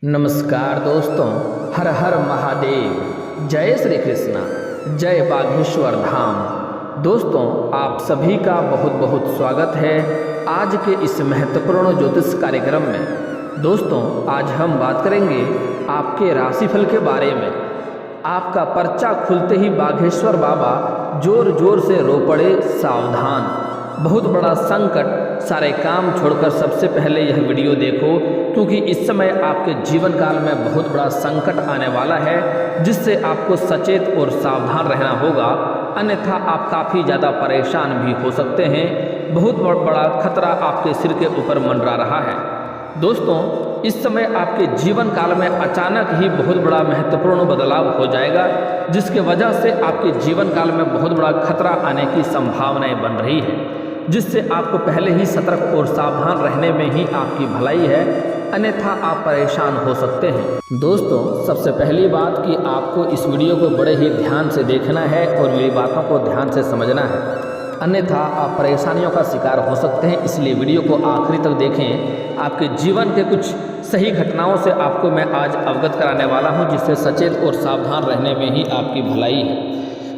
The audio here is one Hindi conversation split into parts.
नमस्कार दोस्तों, हर हर महादेव, जय श्री कृष्णा, जय बागेश्वर धाम। दोस्तों, आप सभी का बहुत बहुत स्वागत है आज के इस महत्वपूर्ण ज्योतिष कार्यक्रम में। दोस्तों, आज हम बात करेंगे आपके राशिफल के बारे में। आपका पर्चा खुलते ही बागेश्वर बाबा जोर जोर से रो पड़े, सावधान, बहुत बड़ा संकट, सारे काम छोड़कर सबसे पहले यह वीडियो देखो, क्योंकि इस समय आपके जीवन काल में बहुत बड़ा संकट आने वाला है, जिससे आपको सचेत और सावधान रहना होगा, अन्यथा आप काफ़ी ज़्यादा परेशान भी हो सकते हैं। बहुत बड़ा खतरा आपके सिर के ऊपर मंडरा रहा है। दोस्तों, इस समय आपके जीवन काल में अचानक ही बहुत बड़ा महत्वपूर्ण बदलाव हो जाएगा, जिसके वजह से आपके जीवन काल में बहुत बड़ा खतरा आने की संभावनाएं बन रही है, जिससे आपको पहले ही सतर्क और सावधान रहने में ही आपकी भलाई है, अन्यथा आप परेशान हो सकते हैं। दोस्तों, सबसे पहली बात कि आपको इस वीडियो को बड़े ही ध्यान से देखना है और मेरी बातों को ध्यान से समझना है, अन्यथा आप परेशानियों का शिकार हो सकते हैं। इसलिए वीडियो को आखिरी तक देखें। आपके जीवन के कुछ सही घटनाओं से आपको मैं आज अवगत कराने वाला हूं, जिससे सचेत और सावधान रहने में ही आपकी भलाई है।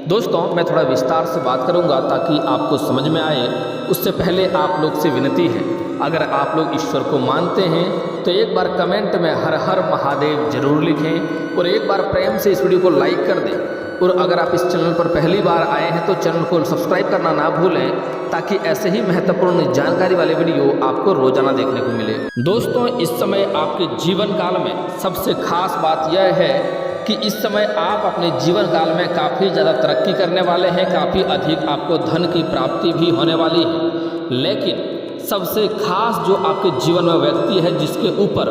दोस्तों, मैं थोड़ा विस्तार से बात करूंगा ताकि आपको समझ में आए। उससे पहले आप लोग से विनती है, अगर आप लोग ईश्वर को मानते हैं तो एक बार कमेंट में हर हर महादेव जरूर लिखें और एक बार प्रेम से इस वीडियो को लाइक कर दें। और अगर आप इस चैनल पर पहली बार आए हैं तो चैनल को सब्सक्राइब करना ना भूलें, ताकि ऐसे ही महत्वपूर्ण जानकारी वाले वीडियो आपको रोजाना देखने को मिले। दोस्तों, इस समय आपके जीवन काल में सबसे खास बात यह है कि इस समय आप अपने जीवन काल में काफ़ी ज़्यादा तरक्की करने वाले हैं, काफ़ी अधिक आपको धन की प्राप्ति भी होने वाली है। लेकिन सबसे खास जो आपके जीवन में व्यक्ति है, जिसके ऊपर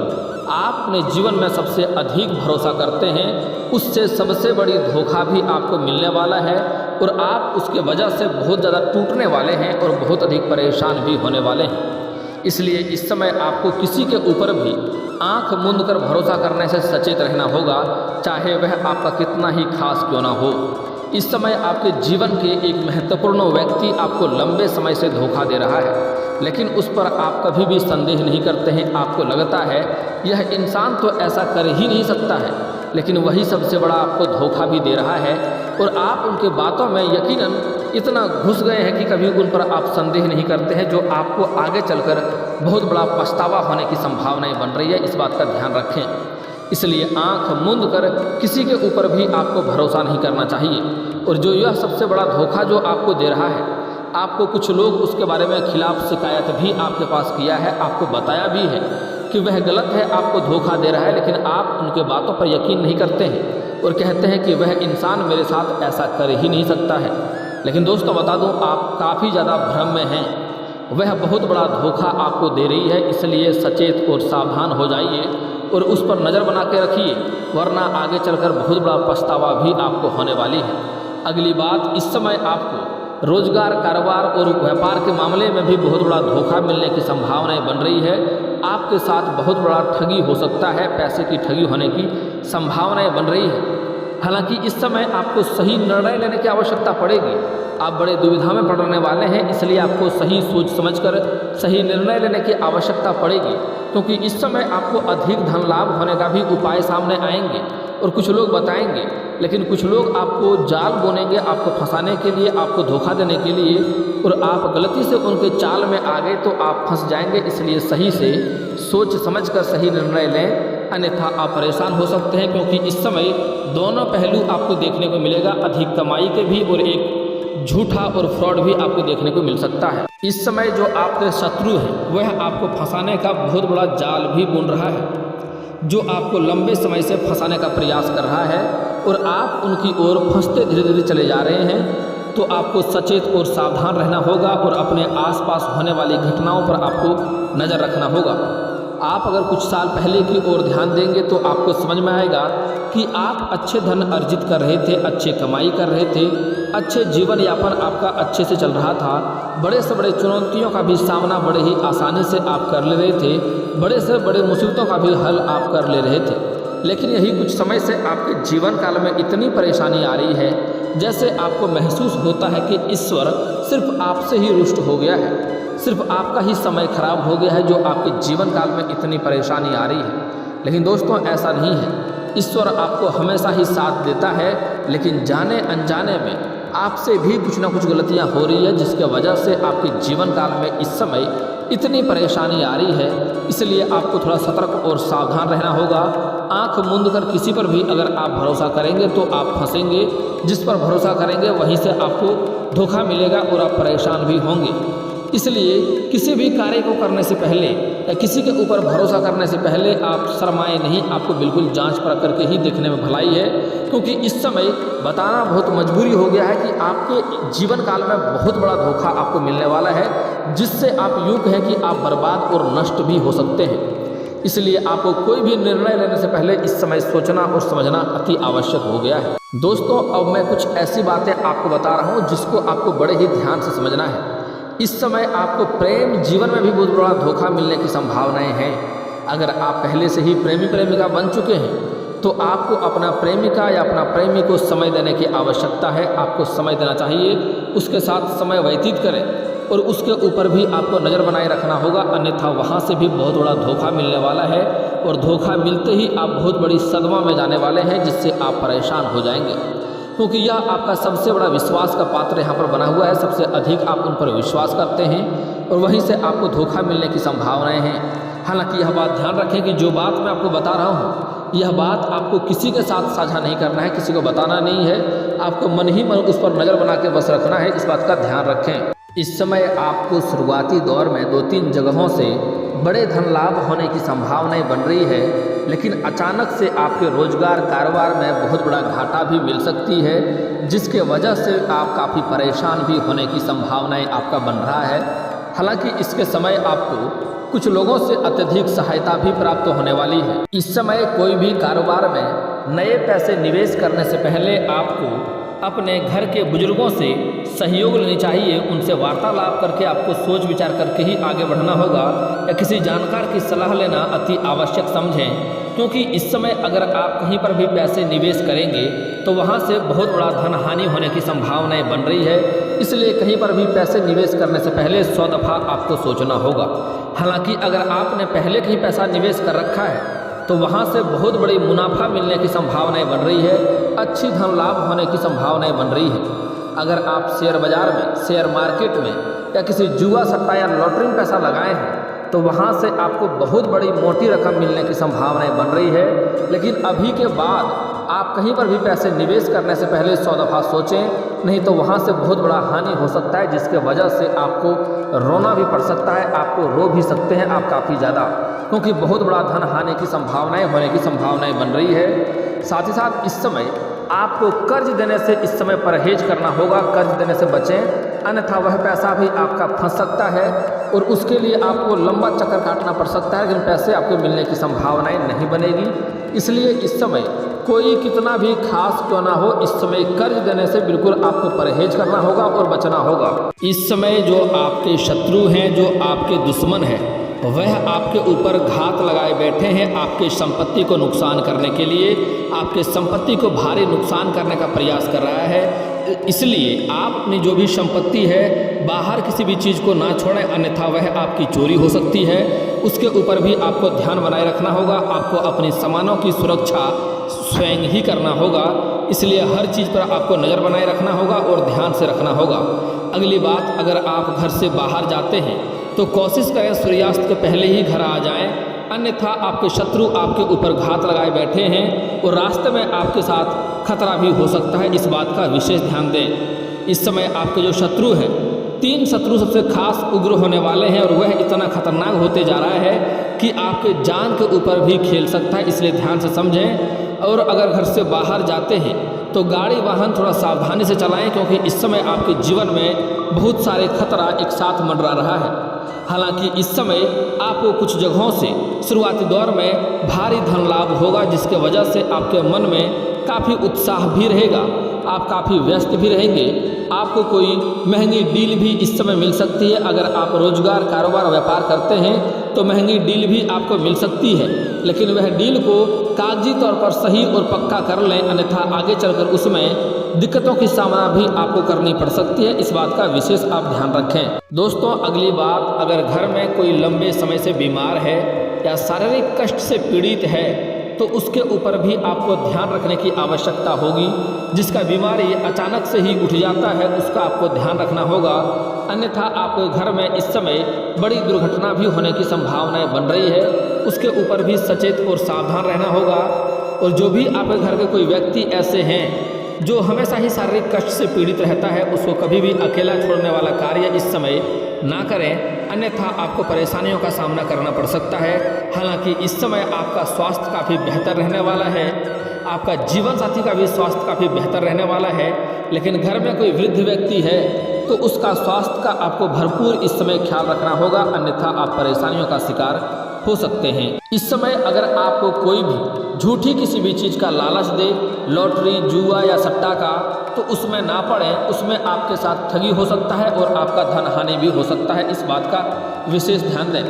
आप अपने जीवन में सबसे अधिक भरोसा करते हैं, उससे सबसे बड़ी धोखा भी आपको मिलने वाला है और आप उसके वजह से बहुत ज़्यादा टूटने वाले हैं और बहुत अधिक परेशान भी होने वाले हैं। इसलिए इस समय आपको किसी के ऊपर भी आंख मूंद कर भरोसा करने से सचेत रहना होगा, चाहे वह आपका कितना ही खास क्यों ना हो। इस समय आपके जीवन के एक महत्वपूर्ण व्यक्ति आपको लंबे समय से धोखा दे रहा है, लेकिन उस पर आप कभी भी संदेह नहीं करते हैं। आपको लगता है यह इंसान तो ऐसा कर ही नहीं सकता है, लेकिन वही सबसे बड़ा आपको धोखा भी दे रहा है और आप उनके बातों में यकीनन इतना घुस गए हैं कि कभी उन पर आप संदेह नहीं करते हैं, जो आपको आगे चलकर बहुत बड़ा पछतावा होने की संभावनाएं बन रही है। इस बात का ध्यान रखें। इसलिए आंख मूंद कर किसी के ऊपर भी आपको भरोसा नहीं करना चाहिए। और जो यह सबसे बड़ा धोखा जो आपको दे रहा है, आपको कुछ लोग उसके बारे में खिलाफ शिकायत भी आपके पास किया है, आपको बताया भी है कि वह गलत है, आपको धोखा दे रहा है, लेकिन आप उनके बातों पर यकीन नहीं करते हैं और कहते हैं कि वह इंसान मेरे साथ ऐसा कर ही नहीं सकता है। लेकिन दोस्तों, बता दूं, आप काफ़ी ज़्यादा भ्रम में हैं। वह बहुत बड़ा धोखा आपको दे रही है। इसलिए सचेत और सावधान हो जाइए और उस पर नज़र बना के रखिए, वरना आगे चलकर बहुत बड़ा पछतावा भी आपको होने वाली है। अगली बात, इस समय आपको रोजगार, कारोबार और व्यापार के मामले में भी बहुत बड़ा धोखा मिलने की संभावनाएं बन रही है। आपके साथ बहुत बड़ा ठगी हो सकता है, पैसे की ठगी होने की संभावनाएं बन रही है। हालांकि इस समय आपको सही निर्णय लेने की आवश्यकता पड़ेगी। आप बड़े दुविधा में पड़ने वाले हैं, इसलिए आपको सही सोच समझकर सही निर्णय लेने की आवश्यकता पड़ेगी, क्योंकि इस समय आपको अधिक धन लाभ होने का भी उपाय सामने आएंगे और कुछ लोग बताएंगे, लेकिन कुछ लोग आपको जाल बुनेंगे, आपको फंसाने के लिए, आपको धोखा देने के लिए, और आप गलती से उनके चाल में आ गए तो आप फंस जाएंगे। इसलिए सही से सोच समझकर सही निर्णय लें, अन्यथा आप परेशान हो सकते हैं, क्योंकि इस समय दोनों पहलू आपको देखने को मिलेगा, अधिक कमाई के भी और एक झूठा और फ्रॉड भी आपको देखने को मिल सकता है। इस समय जो आपके शत्रु हैं, वह आपको फंसाने का बहुत बड़ा जाल भी बुन रहा है, जो आपको लंबे समय से फंसाने का प्रयास कर रहा है और आप उनकी ओर फंसते धीरे धीरे चले जा रहे हैं। तो आपको सचेत और सावधान रहना होगा और अपने आसपास होने वाली घटनाओं पर आपको नज़र रखना होगा। आप अगर कुछ साल पहले की ओर ध्यान देंगे तो आपको समझ में आएगा कि आप अच्छे धन अर्जित कर रहे थे, अच्छे कमाई कर रहे थे, अच्छे जीवन यापन आपका अच्छे से चल रहा था, बड़े से बड़े चुनौतियों का भी सामना बड़े ही आसानी से आप कर ले रहे थे, बड़े से बड़े मुसीबतों का भी हल आप कर ले रहे थे। लेकिन यही कुछ समय से आपके जीवन काल में इतनी परेशानी आ रही है, जैसे आपको महसूस होता है कि ईश्वर सिर्फ आपसे ही रुष्ट हो गया है, सिर्फ आपका ही समय खराब हो गया है, जो आपके जीवन काल में इतनी परेशानी आ रही है। लेकिन दोस्तों ऐसा नहीं है। ईश्वर आपको हमेशा ही साथ देता है, लेकिन जाने अनजाने में आपसे भी कुछ ना कुछ गलतियां हो रही है, जिसके वजह से आपके जीवन काल में इस समय इतनी परेशानी आ रही है। इसलिए आपको थोड़ा सतर्क और सावधान रहना होगा। आंख मूंद कर किसी पर भी अगर आप भरोसा करेंगे तो आप फंसेंगे। जिस पर भरोसा करेंगे वहीं से आपको धोखा मिलेगा और आप परेशान भी होंगे। इसलिए किसी भी कार्य को करने से पहले या किसी के ऊपर भरोसा करने से पहले आप शर्माएं नहीं। आपको बिल्कुल जांच परख करके ही देखने में भलाई है, क्योंकि इस समय बताना बहुत मजबूरी हो गया है कि आपके जीवन काल में बहुत बड़ा धोखा आपको मिलने वाला है, जिससे आप यूँ कहें कि आप बर्बाद और नष्ट भी हो सकते हैं। इसलिए आपको कोई भी निर्णय लेने से पहले इस समय सोचना और समझना अति आवश्यक हो गया है। दोस्तों अब मैं कुछ ऐसी बातें आपको बता रहा हूँ जिसको आपको बड़े ही ध्यान से समझना है। इस समय आपको प्रेम जीवन में भी बहुत बड़ा धोखा मिलने की संभावनाएं हैं। अगर आप पहले से ही प्रेमी प्रेमिका बन चुके हैं तो आपको अपना प्रेमिका या अपना प्रेमी को समय देने की आवश्यकता है। आपको समय देना चाहिए, उसके साथ समय व्यतीत करें और उसके ऊपर भी आपको नज़र बनाए रखना होगा, अन्यथा वहाँ से भी बहुत बड़ा धोखा मिलने वाला है और धोखा मिलते ही आप बहुत बड़ी सदमा में जाने वाले हैं, जिससे आप परेशान हो जाएंगे, क्योंकि यह आपका सबसे बड़ा विश्वास का पात्र यहाँ पर बना हुआ है। सबसे अधिक आप उन पर विश्वास करते हैं और वहीं से आपको धोखा मिलने की संभावनाएं हैं। हालांकि यह बात ध्यान रखें कि जो बात मैं आपको बता रहा हूँ यह बात आपको किसी के साथ साझा नहीं करना है, किसी को बताना नहीं है। आपको मन ही मन उस पर नज़र बना के बस रखना है, इस बात का ध्यान रखें। इस समय आपको शुरुआती दौर में 2-3 जगहों से बड़े धन लाभ होने की संभावनाएं बन रही है, लेकिन अचानक से आपके रोजगार कारोबार में बहुत बड़ा घाटा भी मिल सकती है, जिसके वजह से आप काफ़ी परेशान भी होने की संभावनाएं आपका बन रहा है। हालांकि इसके समय आपको कुछ लोगों से अत्यधिक सहायता भी प्राप्त होने वाली है। इस समय कोई भी कारोबार में नए पैसे निवेश करने से पहले आपको अपने घर के बुजुर्गों से सहयोग लेनी चाहिए। उनसे वार्तालाप करके आपको सोच विचार करके ही आगे बढ़ना होगा, या किसी जानकार की सलाह लेना अति आवश्यक समझें, क्योंकि इस समय अगर आप कहीं पर भी पैसे निवेश करेंगे तो वहां से बहुत बड़ा धन हानि होने की संभावनाएं बन रही है। इसलिए कहीं पर भी पैसे निवेश करने से पहले 100 दफ़ा आपको सोचना होगा। हालांकि अगर आपने पहले कहीं पैसा निवेश कर रखा है तो वहाँ से बहुत बड़ी मुनाफा मिलने की संभावनाएं बन रही है, अच्छी धन लाभ होने की संभावनाएं बन रही है। अगर आप शेयर बाजार में, शेयर मार्केट में या किसी जुआ सट्टा या लॉटरी में पैसा लगाए हैं तो वहाँ से आपको बहुत बड़ी मोटी रकम मिलने की संभावनाएं बन रही है। लेकिन अभी के बाद आप कहीं पर भी पैसे निवेश करने से पहले 100 दफ़ा सोचें, नहीं तो वहाँ से बहुत बड़ा हानि हो सकता है, जिसके वजह से आपको रोना भी पड़ सकता है, आपको रो भी सकते हैं आप काफ़ी ज़्यादा, क्योंकि बहुत बड़ा धन हानि की संभावनाएं होने की संभावनाएं बन रही है। साथ ही साथ इस समय आपको कर्ज देने से इस समय परहेज करना होगा, कर्ज देने से बचें, अन्यथा वह पैसा भी आपका फंस सकता है और उसके लिए आपको लंबा चक्कर काटना पड़ सकता है, लेकिन पैसे आपको मिलने की संभावनाएं नहीं बनेगी। इसलिए इस समय कोई कितना भी खास क्यों ना हो, इस समय कर्ज देने से बिल्कुल आपको परहेज करना होगा और बचना होगा। इस समय जो आपके शत्रु हैं, जो आपके दुश्मन हैं, वह आपके ऊपर घात लगाए बैठे हैं आपके संपत्ति को नुकसान करने के लिए, आपके संपत्ति को भारी नुकसान करने का प्रयास कर रहा है। इसलिए आप अपनी जो भी संपत्ति है बाहर किसी भी चीज़ को ना छोड़ें, अन्यथा वह आपकी चोरी हो सकती है। उसके ऊपर भी आपको ध्यान बनाए रखना होगा। आपको अपने सामानों की सुरक्षा स्वयं ही करना होगा, इसलिए हर चीज़ पर आपको नज़र बनाए रखना होगा और ध्यान से रखना होगा। अगली बात, अगर आप घर से बाहर जाते हैं तो कोशिश करें सूर्यास्त के पहले ही घर आ जाएं, अन्यथा आपके शत्रु आपके ऊपर घात लगाए बैठे हैं और रास्ते में आपके साथ खतरा भी हो सकता है, इस बात का विशेष ध्यान दें। इस समय आपके जो शत्रु हैं, 3 शत्रु सबसे खास उग्र होने वाले हैं और वह इतना खतरनाक होते जा रहा है कि आपके जान के ऊपर भी खेल सकता है, इसलिए ध्यान से समझें। और अगर घर से बाहर जाते हैं तो गाड़ी वाहन थोड़ा सावधानी से चलाएं, क्योंकि इस समय आपके जीवन में बहुत सारे खतरा एक साथ मंडरा रहा है। हालांकि इस समय आपको कुछ जगहों से शुरुआती दौर में भारी धन लाभ होगा, जिसके वजह से आपके मन में काफ़ी उत्साह भी रहेगा, आप काफ़ी व्यस्त भी रहेंगे। आपको कोई महंगी डील भी इस समय मिल सकती है। अगर आप रोजगार, कारोबार, व्यापार करते हैं तो महंगी डील भी आपको मिल सकती है, लेकिन वह डील को कागजी तौर पर सही और पक्का कर लें, अन्यथा आगे चलकर उसमें दिक्कतों की सामना भी आपको करनी पड़ सकती है। इस बात का विशेष आप ध्यान रखें। दोस्तों अगली बात, अगर घर में कोई लंबे समय से बीमार है या शारीरिक कष्ट से पीड़ित है तो उसके ऊपर भी आपको ध्यान रखने की आवश्यकता होगी। जिसका बीमारी अचानक से ही उठ जाता है उसका आपको ध्यान रखना होगा, अन्यथा आपके घर में इस समय बड़ी दुर्घटना भी होने की संभावनाएं बन रही है। उसके ऊपर भी सचेत और सावधान रहना होगा। और जो भी आपके घर के कोई व्यक्ति ऐसे हैं जो हमेशा ही शारीरिक कष्ट से पीड़ित रहता है, उसको कभी भी अकेला छोड़ने वाला कार्य इस समय ना करें, अन्यथा आपको परेशानियों का सामना करना पड़ सकता है। हालांकि इस समय आपका स्वास्थ्य काफ़ी बेहतर रहने वाला है, आपका जीवन साथी का भी स्वास्थ्य काफ़ी बेहतर रहने वाला है, लेकिन घर में कोई वृद्ध व्यक्ति है तो उसका स्वास्थ्य का आपको भरपूर इस समय ख्याल रखना होगा, अन्यथा आप परेशानियों का शिकार हो सकते हैं। इस समय अगर आपको कोई भी झूठी किसी भी चीज़ का लालच दे, लॉटरी, जुआ या सट्टा का, तो उसमें ना पड़े, उसमें आपके साथ ठगी हो सकता है और आपका धन हानि भी हो सकता है। इस बात का विशेष ध्यान दें।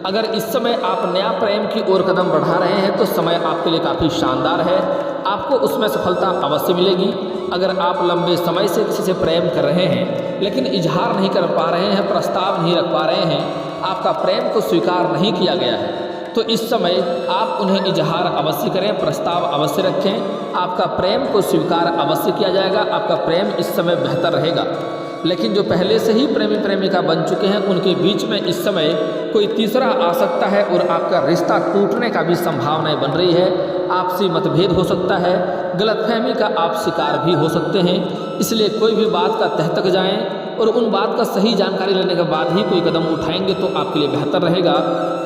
अगर इस समय आप नया प्रेम की ओर कदम बढ़ा रहे हैं तो समय आपके लिए काफ़ी शानदार है, आपको उसमें सफलता अवश्य मिलेगी। अगर आप लंबे समय से किसी से प्रेम कर रहे हैं लेकिन इजहार नहीं कर पा रहे हैं, प्रस्ताव नहीं रख पा रहे हैं, आपका प्रेम को स्वीकार नहीं किया गया है, तो इस समय आप उन्हें इजहार अवश्य करें, प्रस्ताव अवश्य रखें। आपका प्रेम को स्वीकार अवश्य किया जाएगा, आपका प्रेम इस समय बेहतर रहेगा। लेकिन जो पहले से ही प्रेमी प्रेमिका बन चुके हैं उनके बीच में इस समय कोई तीसरा आ सकता है और आपका रिश्ता टूटने का भी संभावनाएं बन रही है। आपसी मतभेद हो सकता है, गलतफहमी का आप शिकार भी हो सकते हैं। इसलिए कोई भी बात का तह तक जाएं और उन बात का सही जानकारी लेने के बाद ही कोई कदम उठाएंगे तो आपके लिए बेहतर रहेगा।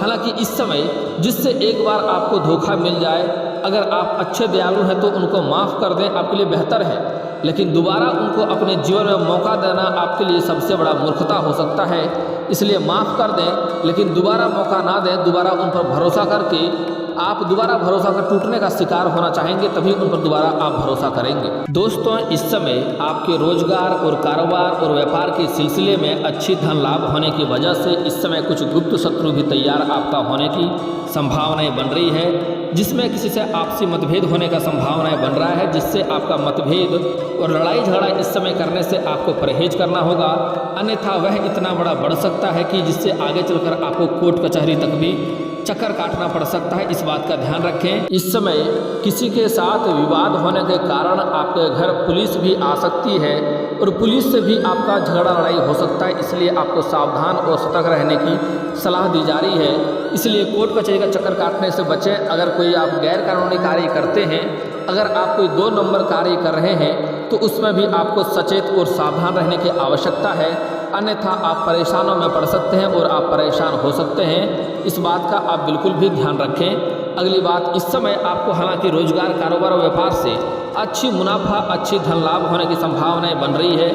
हालांकि इस समय जिससे एक बार आपको धोखा मिल जाए, अगर आप अच्छे दयालु हैं तो उनको माफ़ कर दें, आपके लिए बेहतर है। लेकिन दोबारा उनको अपने जीवन में मौका देना आपके लिए सबसे बड़ा मूर्खता हो सकता है। इसलिए माफ़ कर दें, लेकिन दोबारा मौका ना दें। दोबारा उन पर भरोसा करके आप दोबारा भरोसा कर टूटने का शिकार होना चाहेंगे, तभी उन पर दोबारा आप भरोसा करेंगे। दोस्तों इस समय आपके रोजगार और कारोबार और व्यापार के सिलसिले में अच्छी धन लाभ होने की वजह से इस समय कुछ गुप्त शत्रु भी तैयार आपका होने की संभावनाएं बन रही है, जिसमें किसी से आपसी मतभेद होने का संभावनाएं बन रहा है, जिससे आपका मतभेद और लड़ाई झगड़ा इस समय करने से आपको परहेज करना होगा, अन्यथा वह इतना बड़ा बढ़ सकता है कि जिससे आगे चलकर आपको कोर्ट कचहरी तक भी चक्कर काटना पड़ सकता है। इस बात का ध्यान रखें। इस समय किसी के साथ विवाद होने के कारण आपके घर पुलिस भी आ सकती है और पुलिस से भी आपका झगड़ा लड़ाई हो सकता है, इसलिए आपको सावधान और सतर्क रहने की सलाह दी जा रही है। इसलिए कोर्ट कचहरी का चक्कर काटने से बचें। अगर कोई आप गैर कानूनी कार्य करते हैं, अगर आप कोई 2 नंबर कार्य कर रहे हैं तो उसमें भी आपको सचेत और सावधान रहने की आवश्यकता है, अन्यथा आप परेशानों में पड़ सकते हैं और आप परेशान हो सकते हैं। इस बात का आप बिल्कुल भी ध्यान रखें। अगली बात, इस समय आपको हालांकि रोजगार, कारोबार और व्यापार से अच्छी मुनाफा, अच्छी धन लाभ होने की संभावनाएं बन रही है।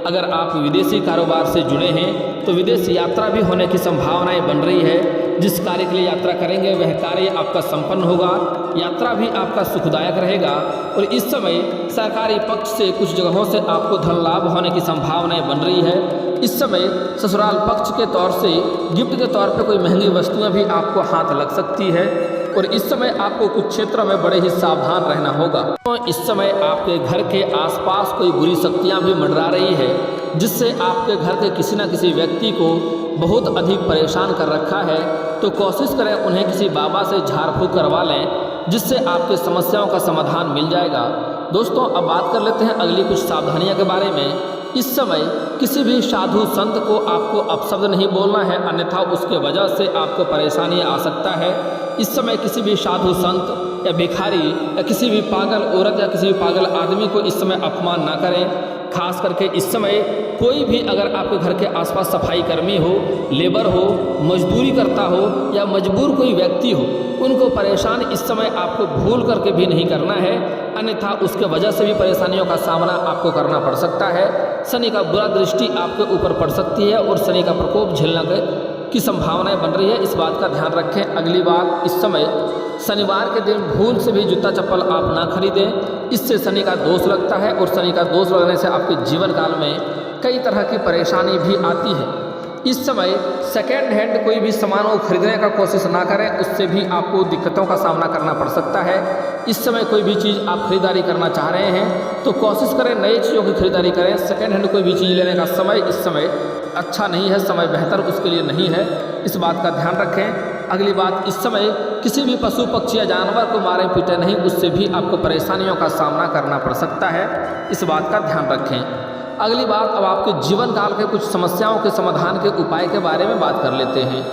अगर आप विदेशी कारोबार से जुड़े हैं तो विदेश यात्रा भी होने की संभावनाएं बन रही है। जिस कार्य के लिए यात्रा करेंगे वह कार्य आपका संपन्न होगा, यात्रा भी आपका सुखदायक रहेगा। और इस समय सरकारी पक्ष से कुछ जगहों से आपको धन लाभ होने की संभावनाएं बन रही है। इस समय ससुराल पक्ष के तौर से गिफ्ट के तौर पे कोई महंगी वस्तुएं भी आपको हाथ लग सकती है और इस समय आपको कुछ क्षेत्रों में बड़े ही सावधान रहना होगा। तो इस समय आपके घर के आसपास कोई बुरी शक्तियां भी मंडरा रही है, जिससे आपके घर के किसी न किसी व्यक्ति को बहुत अधिक परेशान कर रखा है। तो कोशिश करें उन्हें किसी बाबा से झाड़ फूँक करवा लें, जिससे आपके समस्याओं का समाधान मिल जाएगा। दोस्तों अब बात कर लेते हैं अगली कुछ सावधानियों के बारे में। इस समय किसी भी साधु संत को आपको अपशब्द नहीं बोलना है, अन्यथा उसके वजह से आपको परेशानी आ सकता है। इस समय किसी भी साधु संत या भिखारी या किसी भी पागल औरत या किसी भी पागल आदमी को इस समय अपमान ना करें। खास करके इस समय कोई भी अगर आपके घर के आसपास सफाई कर्मी हो, लेबर हो, मजदूरी करता हो या मजबूर कोई व्यक्ति हो, उनको परेशान इस समय आपको भूल करके भी नहीं करना है, अन्यथा उसके वजह से भी परेशानियों का सामना आपको करना पड़ सकता है। शनि का बुरा दृष्टि आपके ऊपर पड़ सकती है और शनि का प्रकोप झेलने की संभावनाएं बन रही है। इस बात का ध्यान रखें। अगली बात, इस समय शनिवार के दिन भूल से भी जूता चप्पल आप ना खरीदें, इससे शनि का दोष लगता है और शनि का दोष लगने से आपके जीवन काल में कई तरह की परेशानी भी आती है। इस समय सेकेंड हैंड कोई भी सामान को खरीदने का कोशिश ना करें, उससे भी आपको दिक्कतों का सामना करना पड़ सकता है। इस समय कोई भी चीज़ आप खरीदारी करना चाह रहे हैं तो कोशिश करें नई चीज़ों की खरीदारी करें। सेकेंड हैंड कोई भी चीज़ लेने का समय इस समय अच्छा नहीं है, समय बेहतर उसके लिए नहीं है, इस बात का ध्यान रखें। अगली बात, इस समय किसी भी पशु पक्षी या जानवर को मारे पीटे नहीं, उससे भी आपको परेशानियों का सामना करना पड़ सकता है, इस बात का ध्यान रखें। अगली बात, अब आपके जीवन काल के कुछ समस्याओं के समाधान के उपाय के बारे में बात कर लेते हैं।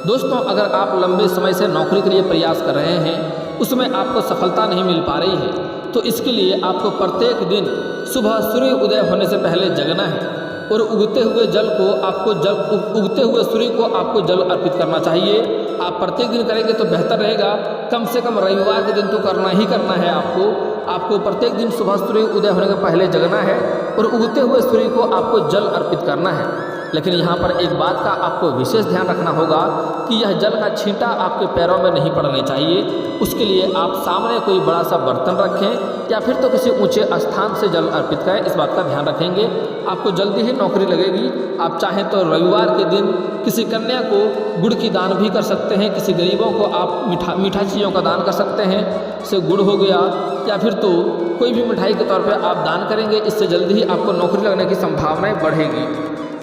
दोस्तों, अगर आप लंबे समय से नौकरी के लिए प्रयास कर रहे हैं, उसमें आपको सफलता नहीं मिल पा रही है, तो इसके लिए आपको प्रत्येक दिन सुबह सूर्य उदय होने से पहले जगना है और उगते हुए सूर्य को आपको जल अर्पित करना चाहिए। आप प्रत्येक दिन करेंगे तो बेहतर रहेगा, कम से कम रविवार के दिन तो करना ही करना है। आपको प्रत्येक दिन सुबह सूर्य उदय होने के पहले जगना है और उगते हुए सूर्य को आपको जल अर्पित करना है। लेकिन यहाँ पर एक बात का आपको विशेष ध्यान रखना होगा कि यह जल का छींटा आपके पैरों में नहीं पड़ने चाहिए। उसके लिए आप सामने कोई बड़ा सा बर्तन रखें या फिर तो किसी ऊंचे स्थान से जल अर्पित करें, इस बात का ध्यान रखेंगे। आपको जल्दी ही नौकरी लगेगी। आप चाहें तो रविवार के दिन किसी कन्या को गुड़ की दान भी कर सकते हैं, किसी गरीबों को आप मीठा चीज़ों का दान कर सकते हैं, जैसे गुड़ हो गया या फिर तो कोई भी मिठाई के तौर पर आप दान करेंगे, इससे जल्दी ही आपको नौकरी लगने की संभावनाएँ बढ़ेगी।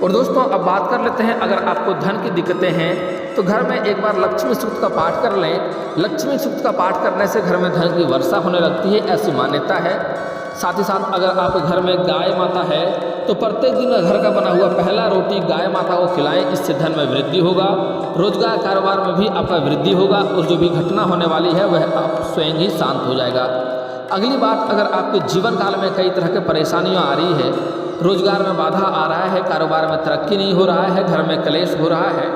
और दोस्तों, अब बात कर लेते हैं, अगर आपको धन की दिक्कतें हैं तो घर में एक बार लक्ष्मी सूक्त का पाठ कर लें। लक्ष्मी सूक्त का पाठ करने से घर में धन की वर्षा होने लगती है, ऐसी मान्यता है। साथ ही साथ अगर आपके घर में गाय माता है तो प्रत्येक दिन घर का बना हुआ पहला रोटी गाय माता को खिलाएं, इससे धन में वृद्धि होगा, रोजगार कारोबार में भी आपका वृद्धि होगा और जो भी घटना होने वाली है वह आप स्वयं ही शांत हो जाएगा। अगली बात, अगर आपके जीवन काल में कई तरह की परेशानियाँ आ रही है, रोजगार में बाधा आ रहा है, कारोबार में तरक्की नहीं हो रहा है, घर में क्लेश हो रहा है,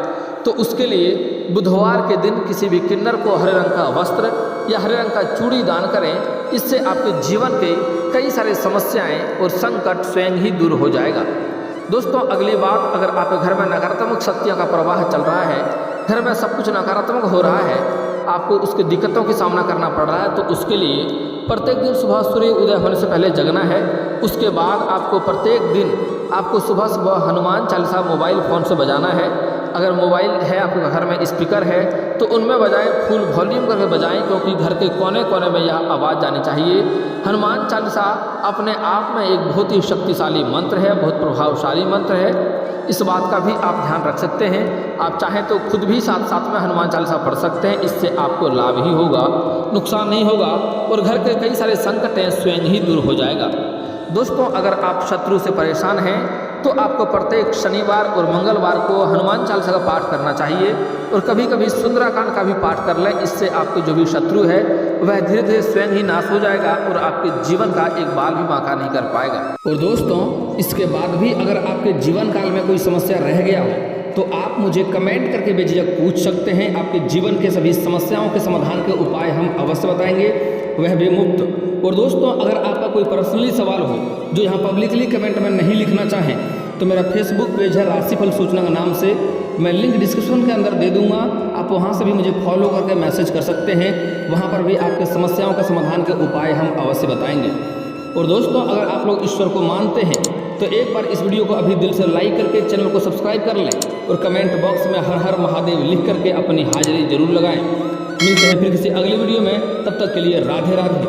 तो उसके लिए बुधवार के दिन किसी भी किन्नर को हरे रंग का वस्त्र या हरे रंग का चूड़ी दान करें। इससे आपके जीवन के कई सारी समस्याएं और संकट स्वयं ही दूर हो जाएगा। दोस्तों, अगली बात, अगर आपके घर में नकारात्मक शक्तियों का प्रवाह चल रहा है, घर में सब कुछ नकारात्मक हो रहा है, आपको उसकी दिक्कतों का सामना करना पड़ रहा है, तो उसके लिए प्रत्येक दिन सुबह सूर्य उदय होने से पहले जगना है। उसके बाद आपको प्रत्येक दिन सुबह सुबह हनुमान चालीसा मोबाइल फ़ोन से बजाना है। अगर मोबाइल है आपके घर में, स्पीकर है तो उनमें बजाएं, फुल वॉल्यूम करके बजाएं, क्योंकि घर के कोने कोने में यह आवाज़ जानी चाहिए। हनुमान चालीसा अपने आप में एक बहुत ही शक्तिशाली मंत्र है, बहुत प्रभावशाली मंत्र है, इस बात का भी आप ध्यान रख सकते हैं। आप चाहें तो खुद भी साथ साथ में हनुमान चालीसा पढ़ सकते हैं, इससे आपको लाभ ही होगा, नुकसान नहीं होगा और घर के कई सारे संकट स्वयं ही दूर हो जाएगा। दोस्तों, अगर आप शत्रु से परेशान हैं तो आपको प्रत्येक शनिवार और मंगलवार को हनुमान चालीसा का पाठ करना चाहिए और कभी कभी सुंदराकांड का भी पाठ कर लें। इससे आपके जो भी शत्रु है वह धीरे धीरे स्वयं ही नाश हो जाएगा और आपके जीवन का एक बाल भी बांका नहीं कर पाएगा। और दोस्तों, इसके बाद भी अगर आपके जीवन काल में कोई समस्या रह गया हो तो आप मुझे कमेंट करके बेझिझक पूछ सकते हैं। आपके जीवन के सभी समस्याओं के समाधान के उपाय हम अवश्य बताएंगे, वह भी मुफ्त। और दोस्तों, अगर आपका कोई पर्सनली सवाल हो जो यहाँ पब्लिकली कमेंट में नहीं लिखना चाहें तो मेरा फेसबुक पेज है राशिफल सूचना के नाम से, मैं लिंक डिस्क्रिप्शन के अंदर दे दूंगा, आप वहाँ से भी मुझे फॉलो करके मैसेज कर सकते हैं। वहाँ पर भी आपके समस्याओं के समाधान के उपाय हम अवश्य बताएंगे। और दोस्तों, अगर आप लोग ईश्वर को मानते हैं तो एक बार इस वीडियो को अभी दिल से लाइक करके चैनल को सब्सक्राइब कर लें और कमेंट बॉक्स में हर हर महादेव लिख करके अपनी हाजिरी जरूर लगाएं। मिलते हैं फिर किसी अगली वीडियो में, तब तक के लिए राधे राधे।